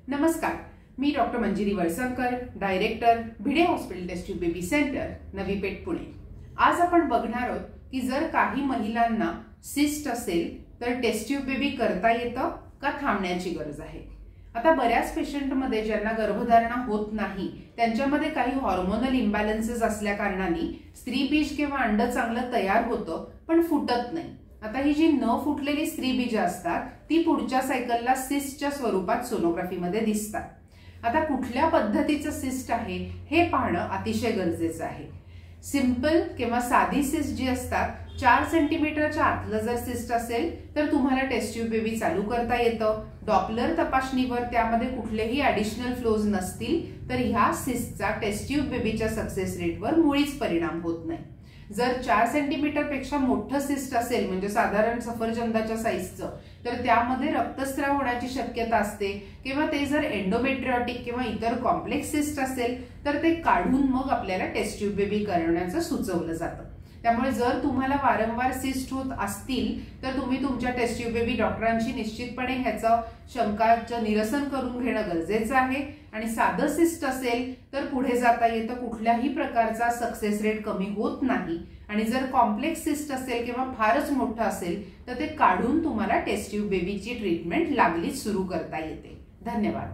नमस्कार, मी doctor Manjiri Walsankar, director Bhide hospital test tube baby centre, Navi Peth, Pune. आज आपण बघणार आहोत की जर काही महिलांना सिस्ट असेल तर टेस्ट ट्यूब बेबी करता येतं का थांबण्याची गरज आहे। आता बऱ्याच पेशंटमध्ये ज्यांना गर्भधारणा होत नाही त्यांच्यामध्ये काही हार्मोनल इम्बॅलन्सेस असल्या कारणाने स्त्रीबीज किंवा अंड चांगलं तयार होतं पण फुटत नाही। आता ही जी न फुटलेली स्त्रीबीज असतात ती पुढच्या सायकलला सिस्टच्या स्वरूपात सोनोग्राफीमध्ये दिसतात। आता कुठल्या पद्धतीचं सिस्ट आहे हे पाहणं अतिशय गरजेचं आहे। सिंपल किंवा साधी सिस्ट जी असतात 4 सेंटीमीटरच्या आतलं जर सिस्ट असेल तर तुम्हाला टेस्ट ट्यूब बेबी चालू करता येतं। डॉपलर तपासणीवर त्यामध्ये कुठलेही ॲडिशनल फ्लोज नसतील तर ह्या सिस्टचा टेस्ट ट्यूब बेबीच्या सक्सेस रेटवर मुळीच परिणाम होत नाही। जर 4 सेंटीमीटर पेक्षा मोठं सिस्ट असेल म्हणजे साधारण सफरचंदाच्या साईजचं तर त्यामध्ये रक्तस्राव होण्याची शक्यता असते किंवा ते जर एंडोमेट्रियोटिक किंवा इतर कॉम्प्लेक्स सिस्ट असेल तर ते काढून मग आपल्याला टेस्ट ट्यूब बेबी करण्याचं सुचवलं जातं। त्यामुळे जर तुम्हाला वारंवार सिस्ट होत असतील तर तुम्ही तुमच्या टेस्ट ट्यूब बेबी डॉक्टरांशी निश्चितपणे ह्याचं शंकाचं निरसन करून घेणं गरजेचं आहे। आणि साधं सिस्ट असेल तर पुढे जाता येतं, कुठल्याही प्रकारचा सक्सेस रेट कमी होत नाही। आणि जर कॉम्प्लेक्स सिस्ट असेल किंवा फारच मोठं असेल तर ते काढून तुम्हाला टेस्ट ट्यूब बेबीची ट्रीटमेंट लागलीच सुरू करता येते। धन्यवाद।